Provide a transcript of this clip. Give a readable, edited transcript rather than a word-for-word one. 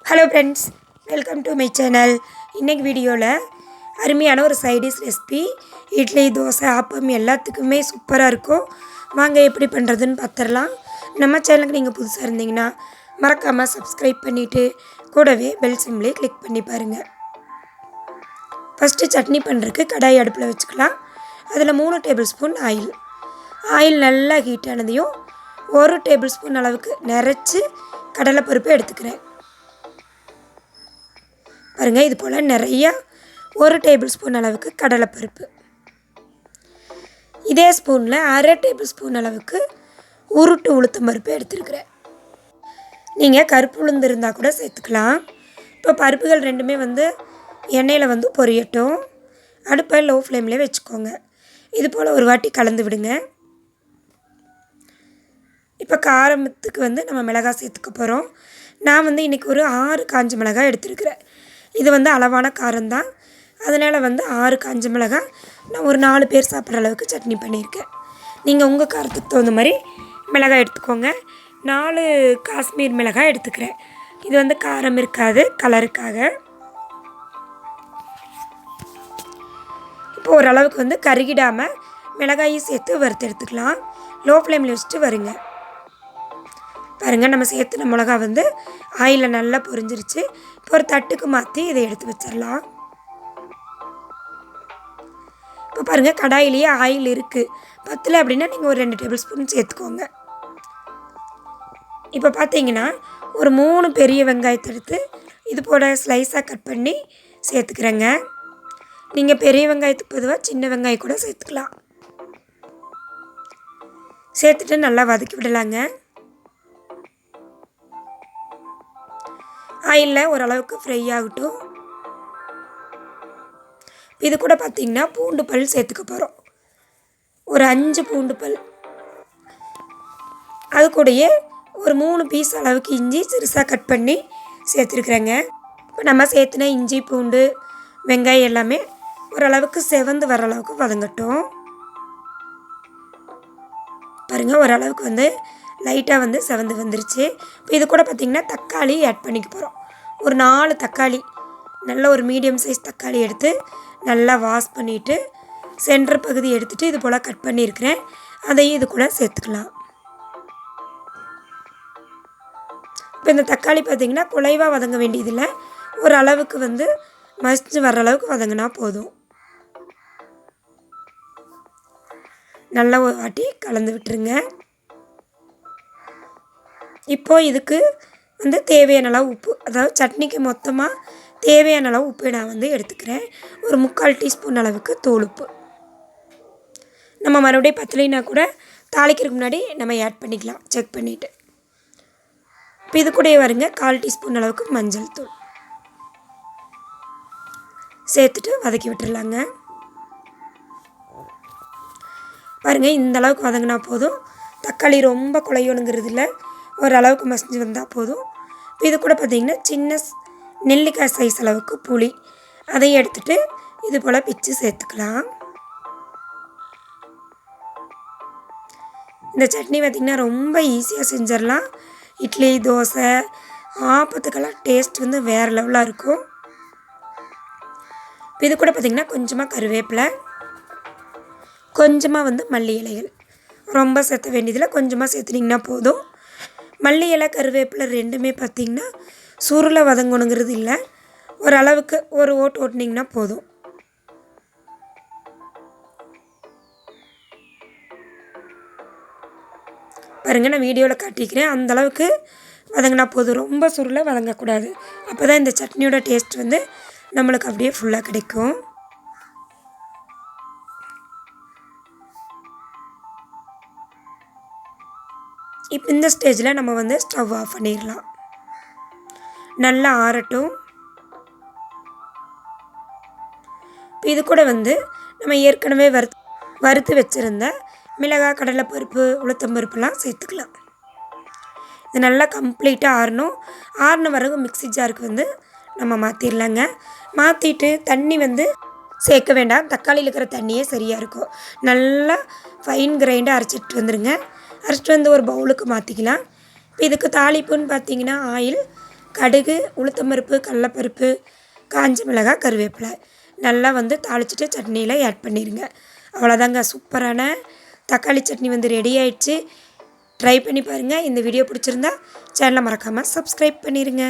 Hello friends, welcome to my channel. இன்றைக்கி வீடியோவில் அருமையான ஒரு சைடிஷ் ரெசிபி. இட்லி, தோசை, ஆப்பம் எல்லாத்துக்குமே சூப்பராக இருக்கும். வாங்க எப்படி பண்ணுறதுன்னு பார்த்துடலாம். நம்ம சேனலுக்கு நீங்கள் புதுசாக இருந்தீங்கன்னா மறக்காமல் சப்ஸ்கிரைப் பண்ணிவிட்டு கூடவே பெல் சிம்லேயே கிளிக் பண்ணி பாருங்கள். ஃபஸ்ட்டு சட்னி பண்ணுறதுக்கு கடாய் அடுப்பில் வச்சுக்கலாம். அதில் 3 டேபிள் ஸ்பூன் ஆயில் நல்லா ஹீட் ஆனதையும் 1 டேபிள் ஸ்பூன் அளவுக்கு நிறச்சி கடலைப்பருப்பு எடுத்துக்கிறேன். பாருங்கள், இது போல் நிறையா 1 டேபிள் ஸ்பூன் அளவுக்கு கடலைப்பருப்பு. இதே ஸ்பூனில் 1/2 டேபிள் ஸ்பூன் அளவுக்கு உருட்டு உளுத்தம் பருப்பு எடுத்துருக்கிறேன். நீங்கள் கருப்பு உளுந்து இருந்தால் கூட சேர்த்துக்கலாம். இப்போ பருப்புகள் ரெண்டுமே எண்ணெயில் பொரியட்டும். அடுப்பை லோ ஃப்ளேம்லேயே வச்சுக்கோங்க. இது போல் ஒரு வாட்டி கலந்து விடுங்க. இப்போ காரத்துக்கு நம்ம மிளகாய் சேர்த்துக்க போகிறோம். நான் இன்றைக்கி ஒரு 6 காஞ்ச மிளகாய் எடுத்துருக்கிறேன். இது அளவான காரம்தான். அதனால் 6 காஞ்ச மிளகாய் நான் ஒரு 4 பேர் சாப்பிட்ற அளவுக்கு சட்னி பண்ணியிருக்கேன். நீங்கள் உங்கள் காரத்துக்கு தகுந்த மாதிரி மிளகாய் எடுத்துக்கோங்க. 4 காஷ்மீர் மிளகாய் எடுத்துக்கிறேன். இது காரம் இருக்காது, கலருக்காக. இப்போ ஓரளவுக்கு கருகிடாமல் மிளகாயும் சேர்த்து வறுத்து எடுத்துக்கலாம். லோ ஃப்ளேமில் வச்சுட்டு வருங்க. பாருங்கள், நம்ம சேர்த்துன மிளகா ஆயிலில் நல்லா பொரிஞ்சிருச்சு. இப்போ ஒரு தட்டுக்கு மாற்றி இதை எடுத்து வச்சிடலாம். இப்போ பாருங்கள், கடாயிலேயே ஆயில் இருக்குது. பத்தில் அப்படின்னா நீங்கள் ஒரு 2 டேபிள் ஸ்பூன் சேர்த்துக்கோங்க. இப்போ பார்த்தீங்கன்னா ஒரு 3 பெரிய வெங்காயத்தை எடுத்து இது போல் ஸ்லைஸாக கட் பண்ணி சேர்த்துக்கிறேங்க. நீங்கள் பெரிய வெங்காயத்துக்கு பொதுவாக சின்ன வெங்காயம் கூட சேர்த்துக்கலாம். சேர்த்துட்டு நல்லா வதக்கி விடலாங்க. ஆயிலில் ஓரளவுக்கு ஃப்ரை ஆகட்டும். இது கூட பார்த்திங்கன்னா பூண்டு பல் சேர்த்துக்க போகிறோம். ஒரு 5 பூண்டு பல். அது கூடயே ஒரு 3 பீஸ் அளவுக்கு இஞ்சி சிறுசாக கட் பண்ணி சேர்த்துருக்குறேங்க. இப்போ நம்ம சேர்த்துன இஞ்சி, பூண்டு, வெங்காயம் எல்லாமே ஓரளவுக்கு செவந்து வர அளவுக்கு வதங்கட்டும். பாருங்கள், ஓரளவுக்கு லைட்டாக செவந்து வந்துருச்சு. இப்போ இது கூட பார்த்திங்கன்னா தக்காளி ஆட் பண்ணிக்க போகிறோம். ஒரு 4 தக்காளி, நல்ல ஒரு மீடியம் சைஸ் தக்காளி எடுத்து நல்லா வாஷ் பண்ணிவிட்டு சென்டர் பகுதி எடுத்துகிட்டு இது போல் கட் பண்ணியிருக்கிறேன். அதையும் இது கூட சேர்த்துக்கலாம். இப்போ இந்த தக்காளி பார்த்திங்கன்னா குலைவாக வதங்க வேண்டியதில்லை. ஒரு அளவுக்கு மசிச்சு வர்ற அளவுக்கு வதங்கினா போதும். நல்லா ஒரு வாட்டி கலந்து விட்டுருங்க. இப்போது இதுக்கு தேவையான அளவு உப்பு, அதாவது சட்னிக்கு மொத்தமாக தேவையான அளவு உப்பு நான் எடுத்துக்கிறேன். ஒரு 3/4 டீஸ்பூன் அளவுக்கு தூள் உப்பு. நம்ம மறுபடியும் பத்தலைனா கூட தாளிக்கிறதுக்கு முன்னாடி நம்ம ஆட் பண்ணிக்கலாம், செக் பண்ணிவிட்டு. இப்போ இது கூடயே 1/4 டீஸ்பூன் அளவுக்கு மஞ்சள் தூள் சேர்த்துட்டு வதக்கி விட்டுடலாங்க. பாருங்கள், இந்த அளவுக்கு வதங்கினா போதும். தக்காளி ரொம்ப குழையணுங்கிறது இல்லை, ஓரளவுக்கு மசிஞ்சு வந்தால் போதும். இது கூட பார்த்திங்கன்னா சின்ன நெல்லிக்காய் சைஸ் அளவுக்கு புளி, அதையும் எடுத்துகிட்டு இது போல் பிச்சு சேர்த்துக்கலாம். இந்த சட்னி பார்த்திங்கன்னா ரொம்ப ஈஸியாக செஞ்சிடலாம். இட்லி, தோசை, ஆப்பத்துக்கெல்லாம் டேஸ்ட் வேறு லெவலாக இருக்கும். இது கூட பார்த்திங்கன்னா கொஞ்சமாக கருவேப்பிலை, கொஞ்சமாக மல்லி இலைகள். ரொம்ப சேர்த்த வேண்டியதில் கொஞ்சமாக சேர்த்துனிங்கன்னா போதும். மல்லி இலை, கருவேப்பிலை ரெண்டுமே பார்த்திங்கன்னா சுருளை வதங்கணுங்கிறது இல்லை, ஓரளவுக்கு ஒரு ஓட்டு ஓட்டினிங்கன்னா போதும். பாருங்கள், நான் வீடியோவில் காட்டிக்கிறேன். அந்தளவுக்கு வதங்கினா போதும். ரொம்ப சுருளை வதங்கக்கூடாது. அப்போ தான் இந்த சட்னியோட டேஸ்ட் நம்மளுக்கு அப்படியே ஃபுல்லாக கிடைக்கும். இப்போ இந்த ஸ்டேஜில் நம்ம ஸ்டவ் ஆஃப் பண்ணிடலாம். நல்லா ஆறட்டும். இப்போ இது கூட நம்ம ஏற்கனவே வறுத்து வச்சுருந்த மிளகாய், கடலைப்பருப்பு, உளுத்தம்பருப்புலாம் சேர்த்துக்கலாம். இது நல்லா கம்ப்ளீட்டாக ஆறணும். ஆறின பிறகு மிக்ஸி ஜாருக்கு நம்ம மாற்றிடலாங்க. மாற்றிட்டு தண்ணி சேர்க்க வேண்டாம். தக்காளியில் இருக்கிற தண்ணியே சரியாக இருக்கும். நல்லா ஃபைன் கிரைண்டாக அரைச்சிட்டு வந்துடுங்க. அரைச்சிட்டு ஒரு பவுலுக்கு மாற்றிக்கலாம். இப்போ இதுக்கு தாளிப்புன்னு பார்த்திங்கன்னா ஆயில், கடுகு, உளுத்தம்பருப்பு, கடலப்பருப்பு, காஞ்ச மிளகாய், கருவேப்பிலை நல்லா வந்து தாளிச்சிட்டு சட்னியில் ஆட் பண்ணிடுங்க. அவ்வளோதாங்க, சூப்பரான தக்காளி சட்னி வந்து ரெடி ஆயிடுச்சு. ட்ரை பண்ணி பாருங்கள். இந்த வீடியோ பிடிச்சிருந்தா சேனலை மறக்காமல் சப்ஸ்கிரைப் பண்ணிடுங்க.